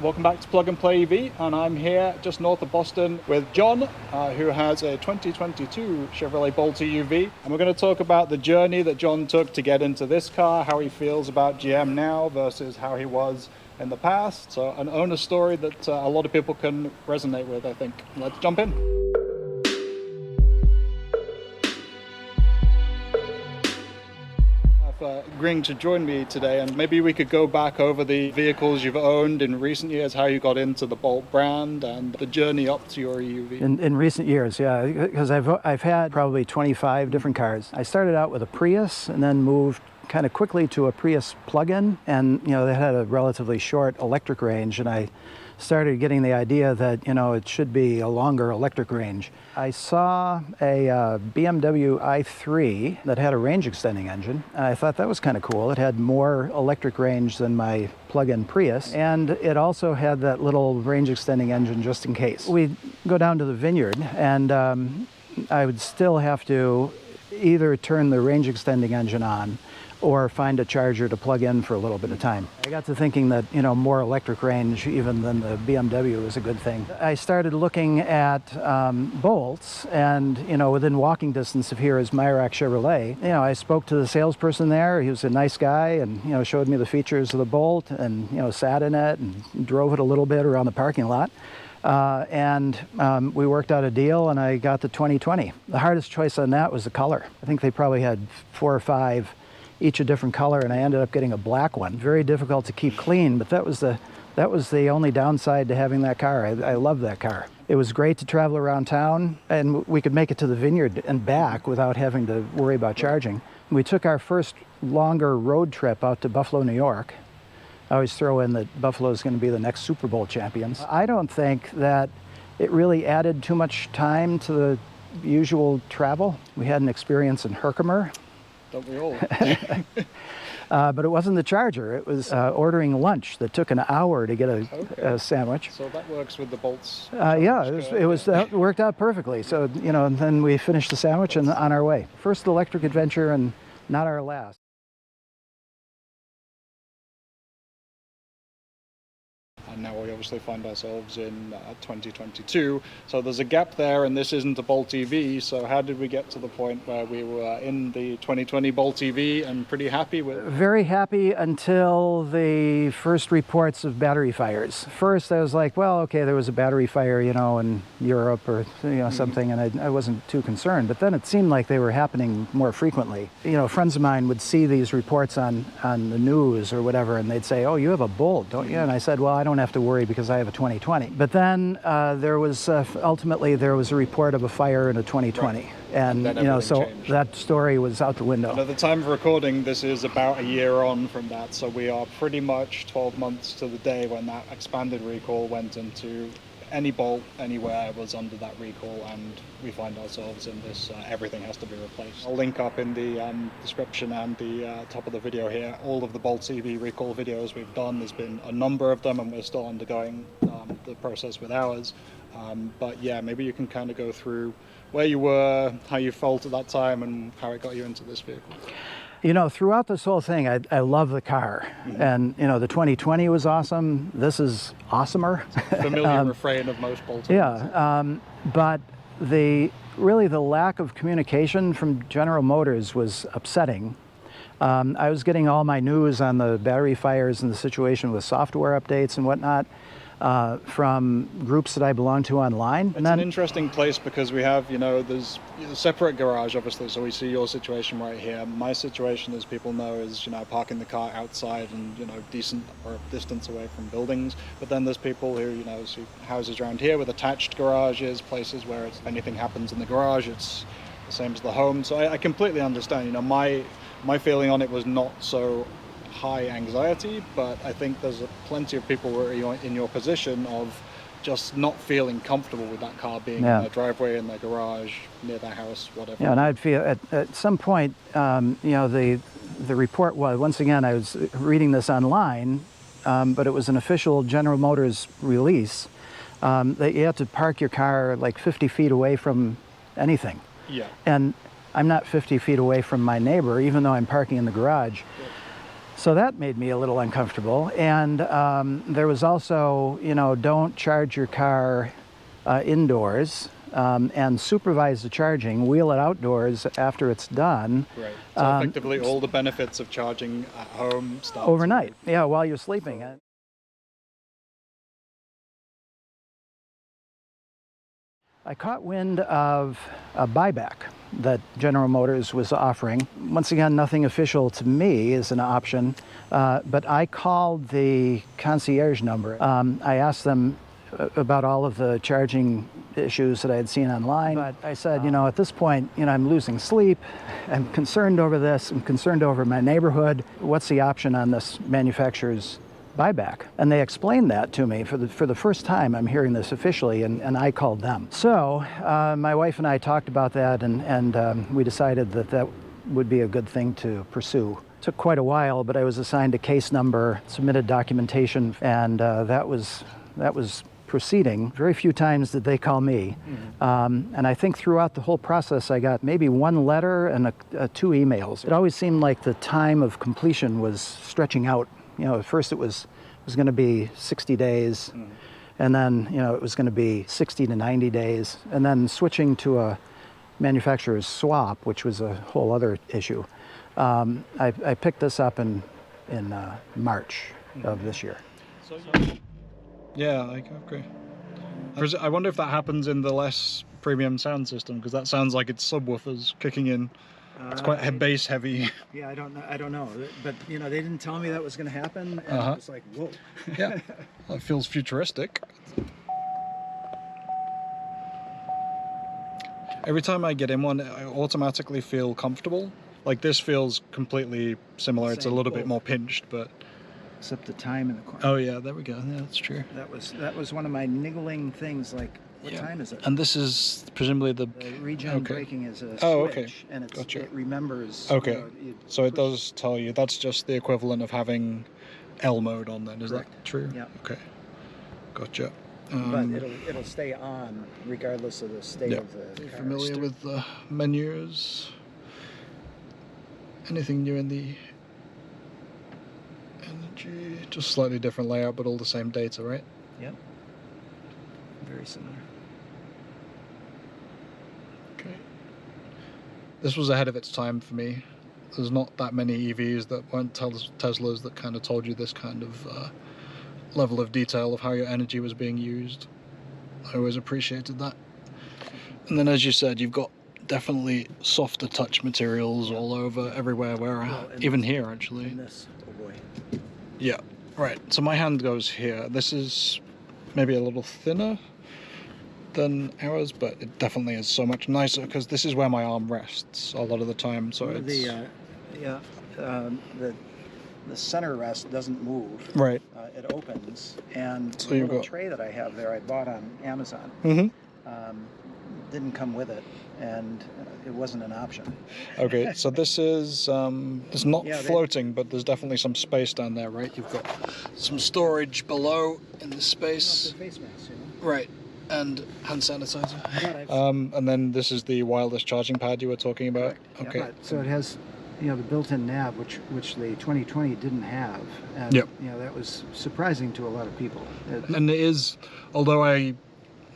Welcome back to Plug and Play EV, and I'm here just north of Boston with John, who has a 2022 Chevrolet Bolt EUV, and we're going to talk about the journey that John took to get into this car, how he feels about GM now versus how he was in the past. So an owner story that a lot of people can resonate with, I think. Let's jump in. Agreeing to join me today, and maybe we could go back over the vehicles you've owned in recent years, how you got into the Bolt brand and the journey up to your EUV. In recent years, yeah, because I've had probably 25 different cars. I started out with a Prius and then moved kind of quickly to a Prius plug-in, and they had a relatively short electric range, and I started getting the idea that it should be a longer electric range. I saw a BMW i3 that had a range extending engine, and I thought that was kind of cool. It had more electric range than my plug-in Prius, and it also had that little range extending engine just in case. We'd go down to the vineyard, and I would still have to either turn the range extending engine on or find a charger to plug in for a little bit of time. I got to thinking that, more electric range even than the BMW was a good thing. I started looking at Bolts, and, within walking distance of here is Myrack Chevrolet. I spoke to the salesperson there. He was a nice guy and, showed me the features of the Bolt and, sat in it and drove it a little bit around the parking lot. We worked out a deal, and I got the 2020. The hardest choice on that was the color. I think they probably had 4 or 5 each a different color, and I ended up getting a black one. Very difficult to keep clean, but that was the only downside to having that car. I love that car. It was great to travel around town, and we could make it to the vineyard and back without having to worry about charging. We took our first longer road trip out to Buffalo, New York. I always throw in that Buffalo is going to be the next Super Bowl champions. I don't think that it really added too much time to the usual travel. We had an experience in Herkimer. Don't we all? But it wasn't the charger. It was ordering lunch that took an hour to get a sandwich. So that works with the Bolts. Yeah, it worked out perfectly. So, and then we finished the sandwich and on our way. First electric adventure and not our last. And now we obviously find ourselves in 2022. So there's a gap there, and this isn't a Bolt EV. So how did we get to the point where we were in the 2020 Bolt EV and pretty happy with it? Very happy until the first reports of battery fires. First, I was like, well, okay, there was a battery fire, in Europe or something, and I wasn't too concerned. But then it seemed like they were happening more frequently. Friends of mine would see these reports on the news or whatever, and they'd say, oh, you have a Bolt, don't you? And I said, well, I don't have to worry because I have a 2020. But then ultimately there was a report of a fire in a 2020. Right. And so changed. That story was out the window. And at the time of recording, this is about a year on from that. So we are pretty much 12 months to the day when that expanded recall went into any Bolt anywhere was under that recall, and we find ourselves in this everything has to be replaced. I'll link up in the description and the top of the video here all of the Bolt EV recall videos we've done. There's been a number of them, and we're still undergoing the process with ours. But yeah, maybe you can kind of go through where you were, how you felt at that time, and how it got you into this vehicle. Throughout this whole thing, I love the car. Mm-hmm. And, the 2020 was awesome. This is awesomer. Familiar refrain of most Bolt. Yeah, but the lack of communication from General Motors was upsetting. I was getting all my news on the battery fires and the situation with software updates and whatnot from groups that I belong to online. It's an interesting place because we have, there's a separate garage, obviously, so we see your situation right here. My situation, as people know, is, parking the car outside and, decent or distance away from buildings. But then there's people who, see houses around here with attached garages, places where if anything happens in the garage, it's the same as the home. So I completely understand, my feeling on it was not so high anxiety, but I think there's plenty of people who are in your position of just not feeling comfortable with that car being in their driveway, in their garage, near their house, whatever. Yeah, and I'd feel at some point, the report was, once again, I was reading this online, but it was an official General Motors release, that you have to park your car like 50 feet away from anything. Yeah. And I'm not 50 feet away from my neighbor, even though I'm parking in the garage. Yeah. So that made me a little uncomfortable. And there was also, don't charge your car indoors, and supervise the charging, wheel it outdoors after it's done. Right. So effectively all the benefits of charging at home start Overnight, yeah, while you're sleeping. I caught wind of a buyback that General Motors was offering. Once again, nothing official to me is an option, but I called the concierge number. I asked them about all of the charging issues that I had seen online. But I said, at this point, I'm losing sleep. I'm concerned over this. I'm concerned over my neighborhood. What's the option on this manufacturer's buyback? And they explained that to me. For the first time, I'm hearing this officially, and I called them. So my wife and I talked about that, and we decided that would be a good thing to pursue. It took quite a while, but I was assigned a case number, submitted documentation, and that was proceeding. Very few times did they call me. And I think throughout the whole process, I got maybe one letter and 2 emails. It always seemed like the time of completion was stretching out. At first it was going to be 60 days, and then, it was going to be 60 to 90 days, and then switching to a manufacturer's swap, which was a whole other issue. I picked this up in March of this year. Yeah, I agree. I wonder if that happens in the less premium sound system, because that sounds like it's subwoofers kicking in. It's quite bass heavy. Yeah, I don't know. But they didn't tell me that was going to happen, and it was like, whoa. Yeah, well, it feels futuristic. Every time I get in one, I automatically feel comfortable. Like this feels completely similar. It's a little bit more pinched, but except the time in the corner. Oh yeah, there we go. Yeah, that's true. That was one of my niggling things. Like, what time is it? And this is presumably the regen braking is a switch, okay. And Gotcha. It remembers. Okay, so it does tell you. That's just the equivalent of having L mode on. Then is Correct. that true? Yeah. Okay, gotcha. But it'll stay on regardless of the state of the car. Familiar with the menus? Anything new in the energy? Just slightly different layout, but all the same data, right? Yep. Very similar. Okay. This was ahead of its time for me. There's not that many EVs that weren't Teslas that kind of told you this kind of level of detail of how your energy was being used. I always appreciated that. And then, as you said, you've got definitely softer touch materials all over, everywhere, even here actually. This, oh boy. Yeah, right. So my hand goes here. This is maybe a little thinner than ours, but it definitely is so much nicer because this is where my arm rests a lot of the time. So it's the center rest doesn't move. Right. It opens, and So the little tray that I have there, I bought on Amazon. Didn't come with it, and it wasn't an option. Okay, so this is it's not floating, but there's definitely some space down there, right? You've got some storage below in this space. Face mask, Right, and hand sanitizer. And then this is the wireless charging pad you were talking about. Correct. Okay. Yeah, so it has, the built-in nav, which the 2020 didn't have, and that was surprising to a lot of people. And it is, although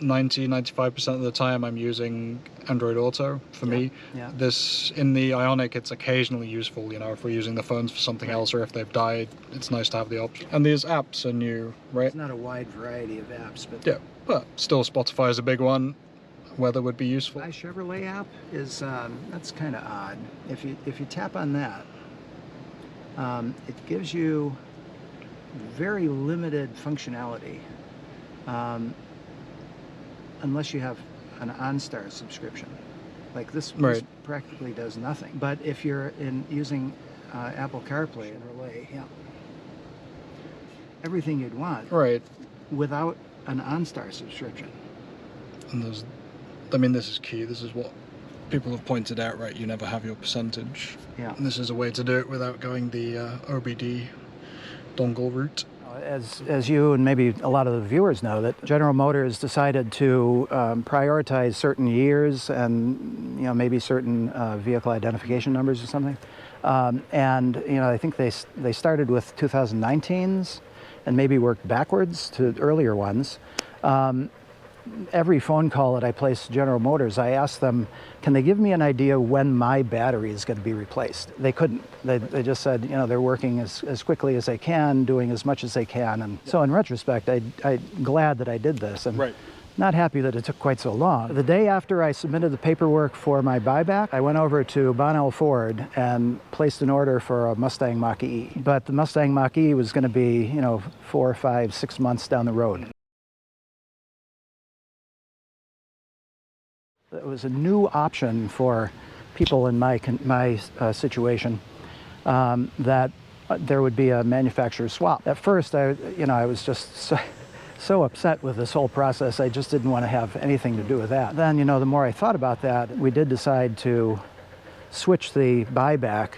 95% of the time I'm using Android Auto for me. Yeah. This, in the Ioniq, it's occasionally useful, if we're using the phones for something else or if they've died, it's nice to have the option. And these apps are new, right? It's not a wide variety of apps, but... Yeah, but still Spotify is a big one. Weather would be useful. My Chevrolet app is, that's kind of odd. If you tap on that, it gives you very limited functionality. Unless you have an OnStar subscription. Like this practically does nothing. But if you're using Apple CarPlay and Relay, everything you'd want, without an OnStar subscription. And this is key. This is what people have pointed out, right? You never have your percentage. Yeah. And this is a way to do it without going the OBD dongle route. As you and maybe a lot of the viewers know, that General Motors decided to prioritize certain years and maybe certain vehicle identification numbers or something And I think they started with 2019s and maybe worked backwards to earlier ones. Every phone call that I place to General Motors, I ask them, can they give me an idea when my battery is going to be replaced? They couldn't. They just said, they're working as quickly as they can, doing as much as they can. And so in retrospect, I'm glad that I did this. And Right. not happy that it took quite so long. The day after I submitted the paperwork for my buyback, I went over to Bonnell Ford and placed an order for a Mustang Mach-E. But the Mustang Mach-E was going to be, 4, 5, 6 months down the road. It was a new option for people in my situation that there would be a manufacturer swap. At first, I was just so upset with this whole process. I just didn't want to have anything to do with that. Then, the more I thought about that, we did decide to switch the buyback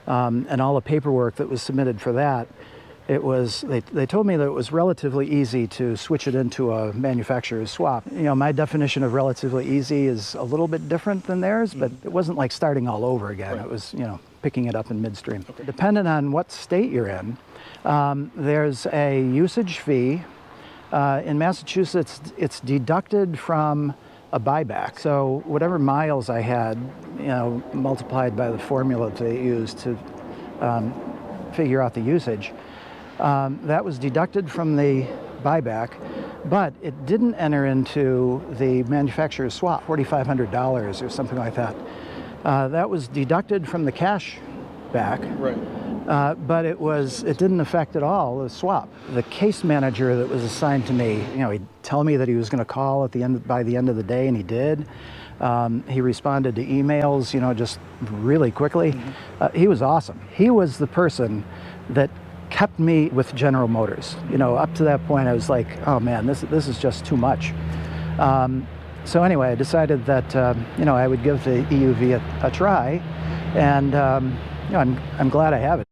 and all the paperwork that was submitted for that. They told me that it was relatively easy to switch it into a manufacturer's swap. My definition of relatively easy is a little bit different than theirs, but it wasn't like starting all over again. Right. It was, picking it up in midstream. Okay. Depending on what state you're in, there's a usage fee. In Massachusetts, it's deducted from a buyback. So whatever miles I had, multiplied by the formula that they used to figure out the usage, that was deducted from the buyback, but it didn't enter into the manufacturer's swap, $4,500 or something like that. That was deducted from the cash back. Right. But it didn't affect at all the swap. The case manager that was assigned to me, he'd tell me that he was going to call by the end of the day, and he did. He responded to emails, just really quickly. Mm-hmm. He was awesome. He was the person that kept me with General Motors. Up to that point, I was like, oh man, this is just too much. So anyway, I decided that I would give the EUV a try, and I'm glad I have it.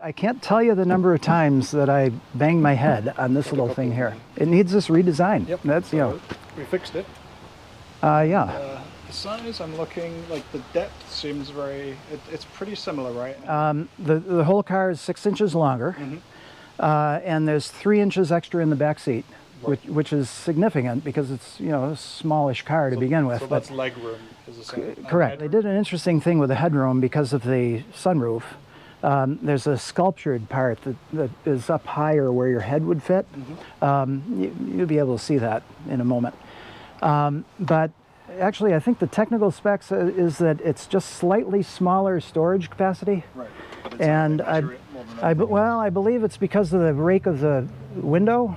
I can't tell you the number of times that I banged my head on this little thing here. It needs this redesign. Yep. That's we fixed it. Yeah. The size, I'm looking, like the depth seems it's pretty similar, right? The whole car is 6 inches longer, mm-hmm. And there's 3 inches extra in the back seat, right. which is significant because it's a smallish car to begin with. So that's leg room, is the same. Correct. They did an interesting thing with the headroom because of the sunroof. There's a sculptured part that is up higher where your head would fit. Mm-hmm. You'll be able to see that in a moment. But actually, I think the technical specs is that it's just slightly smaller storage capacity. Right. And I believe it's because of the rake of the window.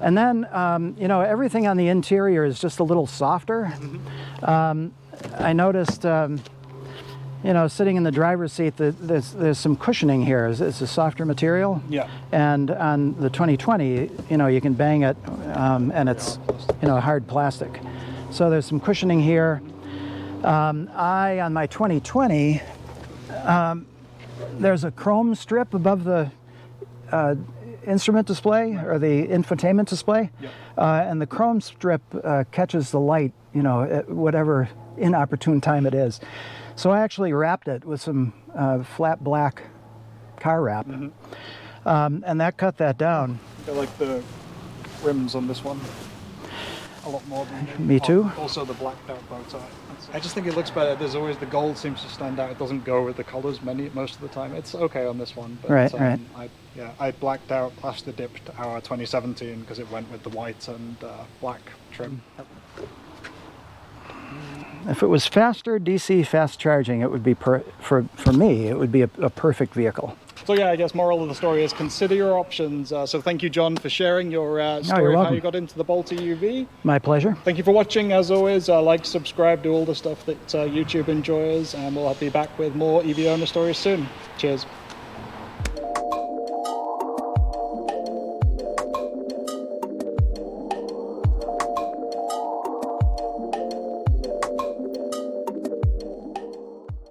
And then, everything on the interior is just a little softer. Mm-hmm. I noticed, sitting in the driver's seat, there's some cushioning here. It's a softer material. Yeah. And on the 2020, you can bang it, and it's, hard plastic. So there's some cushioning here. On my 2020, there's a chrome strip above the instrument display, or the infotainment display. Yep. And the chrome strip catches the light, at whatever inopportune time it is. So I actually wrapped it with some flat black car wrap. Mm-hmm. And that cut that down. I like the rims on this one a lot more than me too. Also the blacked out bow tie. I just think it looks better. There's always the gold seems to stand out. It doesn't go with the colors most of the time. It's okay on this one. But, right. I blacked out Plaster Dipped our 2017 because it went with the white and black trim. If it was faster DC fast charging, it would be for me, it would be a perfect vehicle. So yeah, I guess moral of the story is consider your options. So thank you, John, for sharing your story of how you got into the Bolt EUV. My pleasure. Thank you for watching. As always, like, subscribe, do all the stuff that YouTube enjoys, and we'll be back with more EV owner stories soon. Cheers.